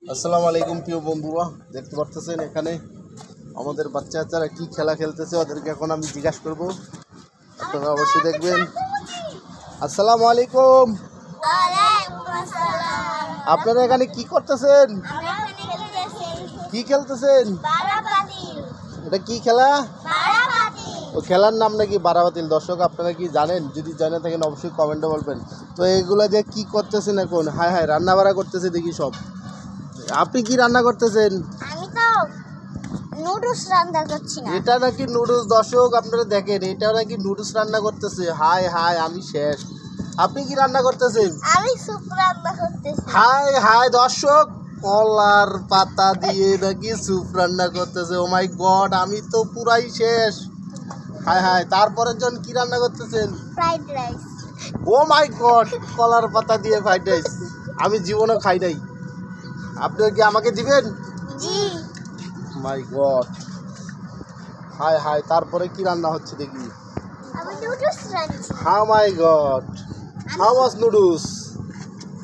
আসসালামু আলাইকুম প্রিয় বন্ধুরা, দেখতে পাচ্ছেন এখানে আমাদের বাচ্চারা কি খেলা খেলতেছে। ওদেরকে এখন আমি জিজ্ঞাসা করব, আপনারা অবশ্যই দেখবেন। আসসালামু আলাইকুম। আপনারা এখানে কি করতেছেন? কি খেলতেছেন? এটা কি খেলা? তো খেলার নাম নাকি বারাবাতিল। দর্শক, আপনারা কি জানেন? যদি জানে থাকেন অবশ্যই কমেন্টে বলবেন। তো এগুলো যে কি করতেছেন এখন? হায় হায়, রান্না বাড়া করতেছে দেখি সব। আপনি কি রান্না করতেছেন? আমি তো নুডলস রান্না করছি না। এটা নাকি নুডলস। দর্শক, আপনারা দেখেন, এটা নাকি নুডলস রান্না করতেছে। হায় হায়, আমি শেষ। আপনি কি রান্না করতেছেন? আমি স্যুপ রান্না করতেছি। হায় হায় দর্শক, কলার পাতা দিয়ে নাকি স্যুপ রান্না করতেছে। ও মাই গড, আমি তো পুরাই শেষ। হায় হায়, তারপরের জন কি রান্না করতেছেন? Fried rice. Oh my god, কলার পাতা দিয়ে ফ্রাইড রাইস। আমি জীবনে খাই নাই। আপনি কি আমাকে দিবেন? জি। মাই গড, হায় হায়, তারপরে কি রান্না হচ্ছে দেখি। আমি নুডলস রাঁধছি। How my god, how much noodles?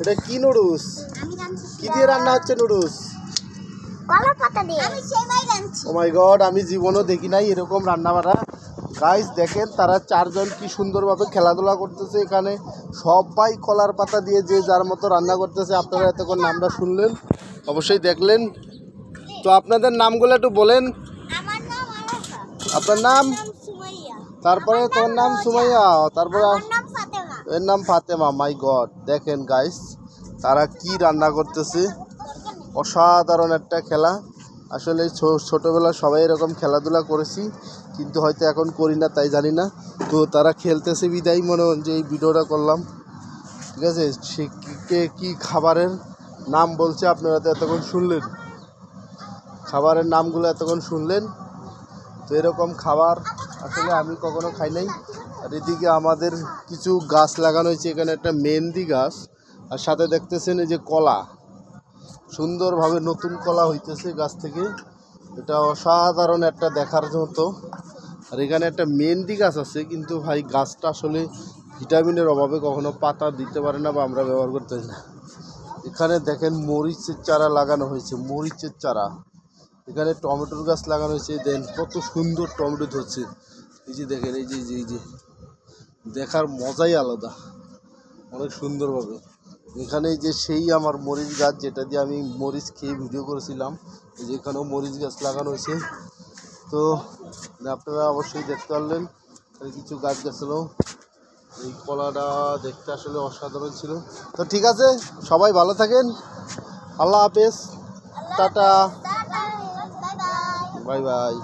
এটা কি নুডলস? আমি রাঁধছি কি দিয়ে রান্না হচ্ছে নুডলস? কলা পাতা দিয়ে। আমি সেমাই রাঁধছি। ও মাই গড, আমি জীবনও দেখি নাই এরকম রান্না বাড়া। গাইস দেখেন, তারা চারজন কি সুন্দরভাবে খেলাধুলা করতেছে এখানে। সবাই কলার পাতা দিয়ে যে যার মতো রান্না করতেছে। আপনারা এতক্ষণ নামটা শুনলেন, অবশ্যই দেখলেন। তো আপনাদের নামগুলো একটু বলেন। আমার নাম আরাফা। আপনার নাম? সুমাইয়া। তারপরে তোমার নাম সুমাইয়া, তারপরে আমার নাম ফাতেমা। এর নাম ফাতেমা। মাই গড, দেখেন গাইস, তারা কি রান্না করতেছে। অসাধারণ একটা খেলা। আসলে ছোটোবেলা সবাই এরকম খেলাধুলা করেছি, কিন্তু হয়তো এখন করি না, তাই জানি না। তো তারা খেলতেছে বিদায় মনে হয় যে এই ভিডিওটা করলাম। ঠিক আছে, সে কি খাবারের নাম বলছে আপনারা তো এতক্ষণ শুনলেন। খাবারের নামগুলো এতক্ষণ শুনলেন। তো এরকম খাবার আসলে আমি কখনো খাই নাই। আর এদিকে আমাদের কিছু গাছ লাগানো হয়েছে, এখানে একটা মেহেন্দি গাছ, আর সাথে দেখতেছেন এই যে কলা, সুন্দরভাবে নতুন কলা হইতেছে গাছ থেকে। এটা অসাধারণ একটা দেখার মতো। আর এখানে একটা মেহেন্দি গাছ আছে, কিন্তু ভাই গাছটা আসলে ভিটামিনের অভাবে কখনো পাতা দিতে পারে না, বা আমরা ব্যবহার করতে পারি না। এখানে দেখেন মরিচের চারা লাগানো হয়েছে, মরিচের চারা। এখানে টমেটোর গাছ লাগানো হয়েছে, দেন কত সুন্দর টমেটো ধরছে। এই যে দেখেন, এই যে এই যে দেখার মজাই আলাদা, অনেক সুন্দরভাবে। এখানে যে সেই আমার মরিচ গাছ, যেটা দিয়ে আমি মরিচ খেয়ে ভিডিও করেছিলাম, এই যে এখানেও মরিচ গাছ লাগানো হয়েছে। তো আপনারা অবশ্যই দেখতে পারলেন কিছু গাছ গাছালো। এই কলাটা দেখতে আসলে অসাধারণ ছিল। তো ঠিক আছে, সবাই ভালো থাকেন। আল্লাহ হাফেজ, tata, bye bye. Bye bye.